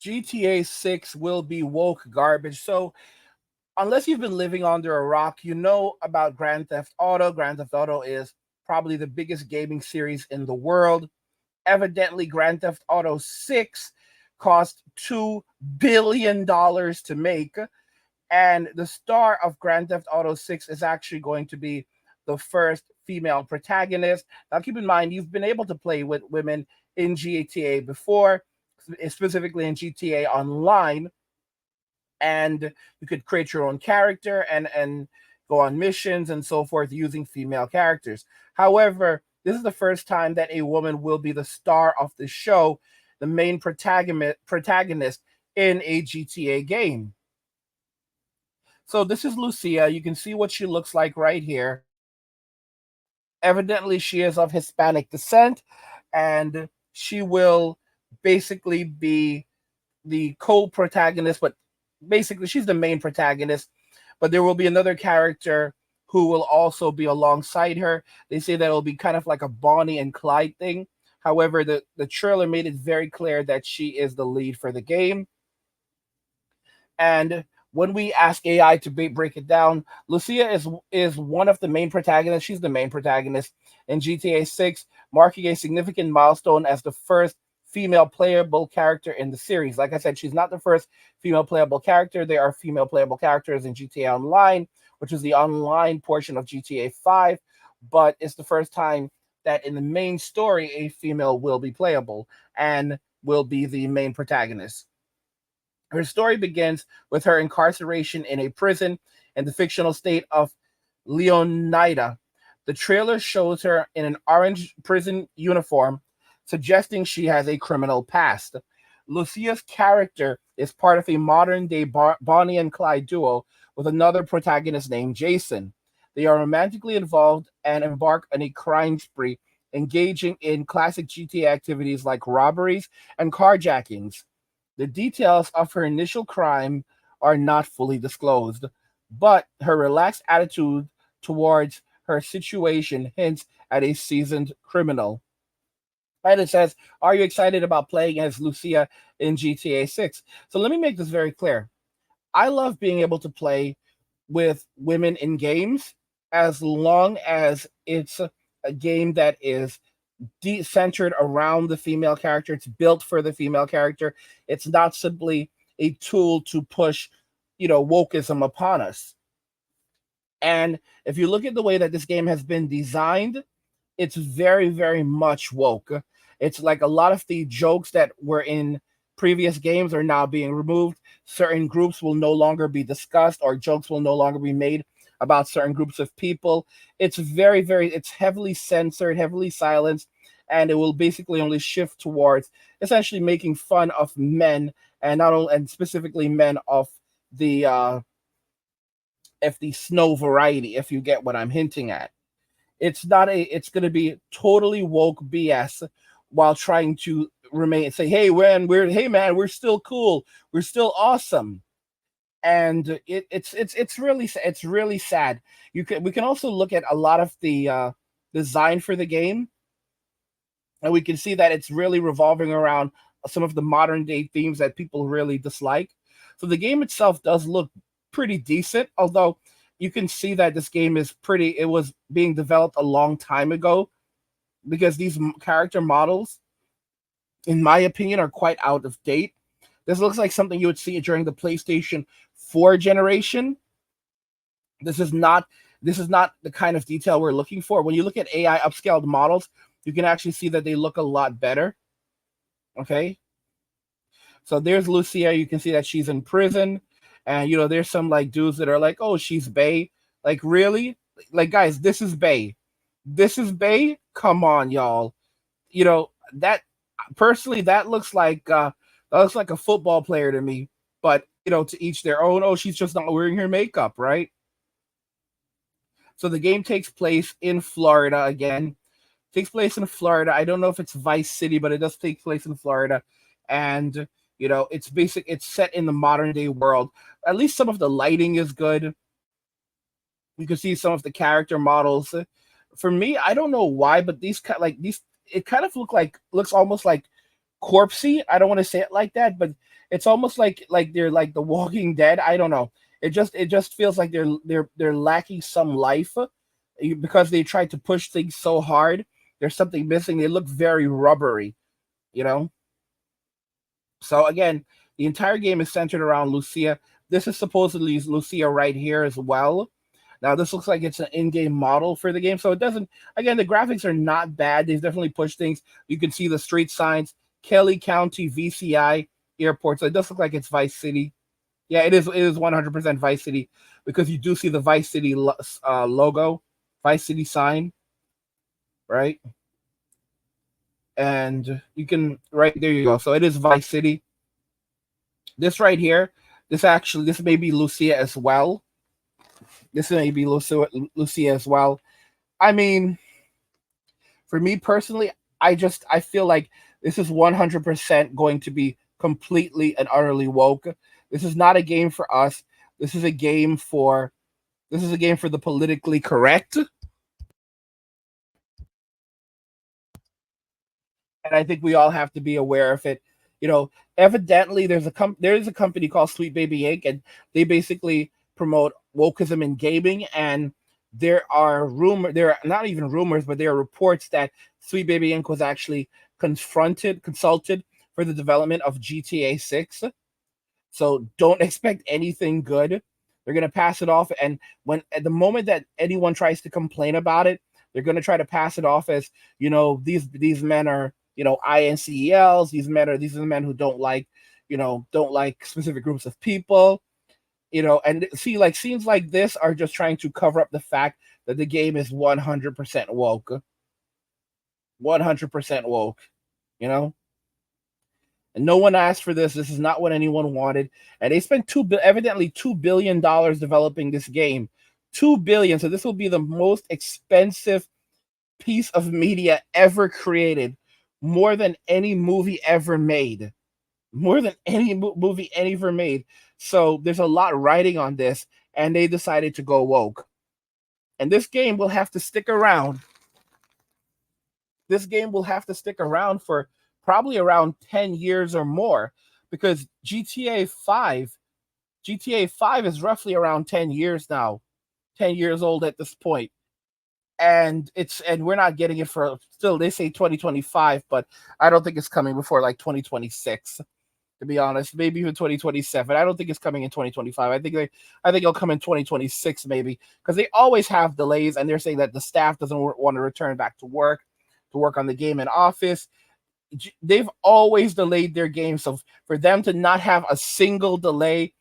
GTA 6 will be woke garbage. So, unless you've been living under a rock, you know about Grand Theft Auto. Grand Theft Auto is probably the biggest gaming series in the world. Evidently, Grand Theft Auto 6 cost $2 billion to make. And the star of Grand Theft Auto 6 is actually going to be the first female protagonist. Now, keep in mind, you've been able to play with women in GTA before, specifically in GTA Online, and you could create your own character and go on missions and so forth using female characters. However, this is the first time that a woman will be the star of the show, the main protagonist in a GTA game. So this is Lucia. You can see what she looks like right here. Evidently, she is of Hispanic descent, and she will basically be the co-protagonist, but basically she's the main protagonist. But there will be another character who will also be alongside her. They say that it'll be kind of like a Bonnie and Clyde thing. However, the trailer made it very clear that she is the lead for the game. And when we ask AI to break it down, Lucia is one of the main protagonists. She's the main protagonist in GTA 6, marking a significant milestone as the first female playable character in the series. Like I said, she's not the first female playable character. There are female playable characters in GTA Online, which is the online portion of GTA 5, but it's the first time that in the main story, a female will be playable and will be the main protagonist. Her story begins with her incarceration in a prison in the fictional state of Leonida. The trailer shows her in an orange prison uniform, suggesting she has a criminal past. Lucia's character is part of a modern day Bonnie and Clyde duo with another protagonist named Jason. They are romantically involved and embark on a crime spree, engaging in classic GTA activities like robberies and carjackings. The details of her initial crime are not fully disclosed, but her relaxed attitude towards her situation hints at a seasoned criminal. And it says, are you excited about playing as Lucia in GTA 6? So let me make this very clear. I love being able to play with women in games as long as it's a game that is centered around the female character. It's built for the female character. It's not simply a tool to push, wokeism upon us. And if you look at the way that this game has been designed, it's very, very much woke. It's like a lot of the jokes that were in previous games are now being removed. Certain groups will no longer be discussed, or jokes will no longer be made about certain groups of people. It's very, very, it's heavily censored, heavily silenced, and it will basically only shift towards essentially making fun of men, and not only, and specifically men the uh of the snow variety, if you get what I'm hinting at. It's going to be totally woke BS while trying to remain, say, hey man, we're still cool, we're still awesome. And it's really sad. We can also look at a lot of the design for the game, and we can see that it's really revolving around some of the modern day themes that people really dislike. So the game itself does look pretty decent, although you can see that this game is it was being developed a long time ago, because these character models, in my opinion, are quite out of date. This looks like something you would see during the PlayStation 4 generation. This is not the kind of detail we're looking for. When you look at AI upscaled models, you can actually see that they look a lot better. Okay. So there's Lucia. You can see that she's in prison. And, there's some like dudes that are like, oh, she's bae. Like, really? Like, guys, this is bae. This is bae? Come on, y'all. That personally, that looks like a football player to me. But, to each their own. Oh, she's just not wearing her makeup, right? So the game takes place in Florida again. Takes place in Florida. I don't know if it's Vice City, but it does take place in Florida. And it's set in the modern day world. At least some of the lighting is good. You can see some of the character models. For me, I don't know why, but these it kind of looks almost like corpsey. I don't want to say it like that, but it's almost like they're like the Walking Dead. I don't know. It just feels like they're lacking some life because they tried to push things so hard. There's something missing. They look very rubbery, you know. So again, the entire game is centered around Lucia. This is supposedly Lucia right here as well. Now this looks like it's an in-game model for the game, so it doesn't. Again, the graphics are not bad. They've definitely pushed things. You can see the street signs, Kelly County VCI Airport. So it does look like it's Vice City. Yeah, it is. It is 100% Vice City because you do see the Vice City logo, Vice City sign, right? And you can right there. You go. So it is Vice City. This right here, this may be Lucia as well. This may be Lucia as well. I mean, for me personally, I feel like this is 100% going to be completely and utterly woke. This is not a game for us. This is a game for the politically correct, and I think we all have to be aware of it. You know, evidently there is a company called Sweet Baby Inc. and they basically promote wokeism in gaming, and there are not even rumors, but there are reports that Sweet Baby Inc. was actually consulted for the development of GTA 6. So don't expect anything good. They're gonna pass it off, and when at the moment that anyone tries to complain about it, they're gonna try to pass it off as these men are INCELs. These are the men who don't like specific groups of people. And see, like scenes like this are just trying to cover up the fact that the game is 100% woke, 100% woke. You know, and no one asked for this. This is not what anyone wanted. And they spent evidently $2 billion developing this game. 2 billion. So this will be the most expensive piece of media ever created, more than any movie ever made. More than any movie ever made. So there's a lot riding on this, and they decided to go woke. And this game will have to stick around. This game will have to stick around for probably around 10 years or more because GTA 5 is roughly around 10 years now. 10 years old at this point. And we're not getting it for still they say 2025, but I don't think it's coming before like 2026, to be honest. Maybe even 2027. I don't think it's coming in 2025. I think it'll come in 2026 maybe because they always have delays, and they're saying that the staff doesn't want to return back to work on the game in office. They've always delayed their game, so for them to not have a single delay,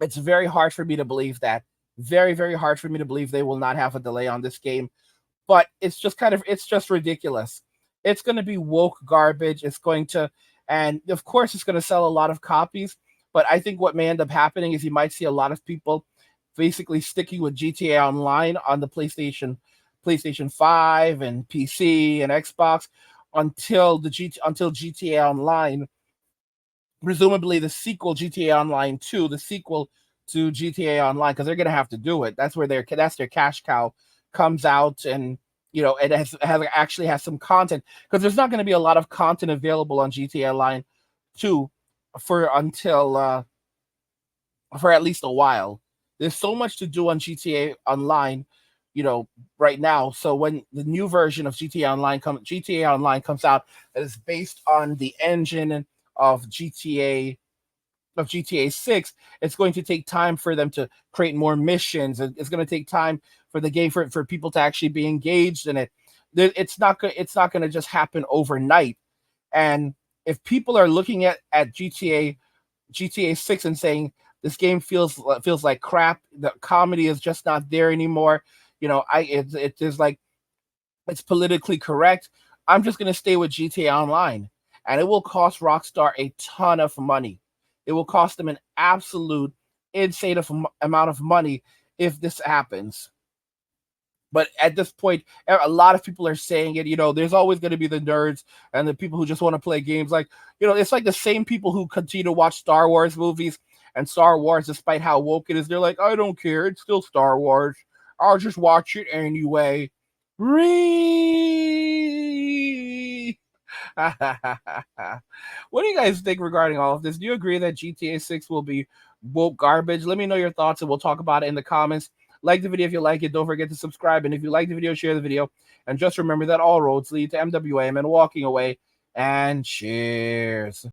it's very hard for me to believe that. Very, very hard for me to believe they will not have a delay on this game. But it's just ridiculous. It's going to be woke garbage. And of course, it's going to sell a lot of copies. But I think what may end up happening is you might see a lot of people basically sticking with GTA Online on the PlayStation 5 and PC and Xbox until GTA Online, presumably the sequel GTA Online 2, the sequel to GTA Online, because they're gonna have to do it. That's their cash cow comes out, and it actually has some content because there's not going to be a lot of content available on GTA Online 2 for until for at least a while. There's so much to do on GTA Online, right now. So when the new version of GTA Online comes out, that is based on the engine of GTA 6, it's going to take time for them to create more missions. It's going to take time for the game for people to actually be engaged in it. It's not going to just happen overnight. And if people are looking at GTA 6 and saying this game feels like crap, the comedy is just not there anymore. It is like it's politically correct. I'm just gonna stay with GTA Online, and it will cost Rockstar a ton of money. It will cost them an absolute insane amount of money if this happens. But at this point, a lot of people are saying it. There's always going to be the nerds and the people who just want to play games. Like, it's like the same people who continue to watch Star Wars movies and Star Wars, despite how woke it is. They're like, I don't care. It's still Star Wars. I'll just watch it anyway. Ree! What do you guys think regarding all of this? Do you agree that GTA 6 will be woke garbage? Let me know your thoughts and we'll talk about it in the comments. Like the video if you like it. Don't forget to subscribe. And if you like the video, share the video. And just remember that all roads lead to MWM and walking away. And cheers.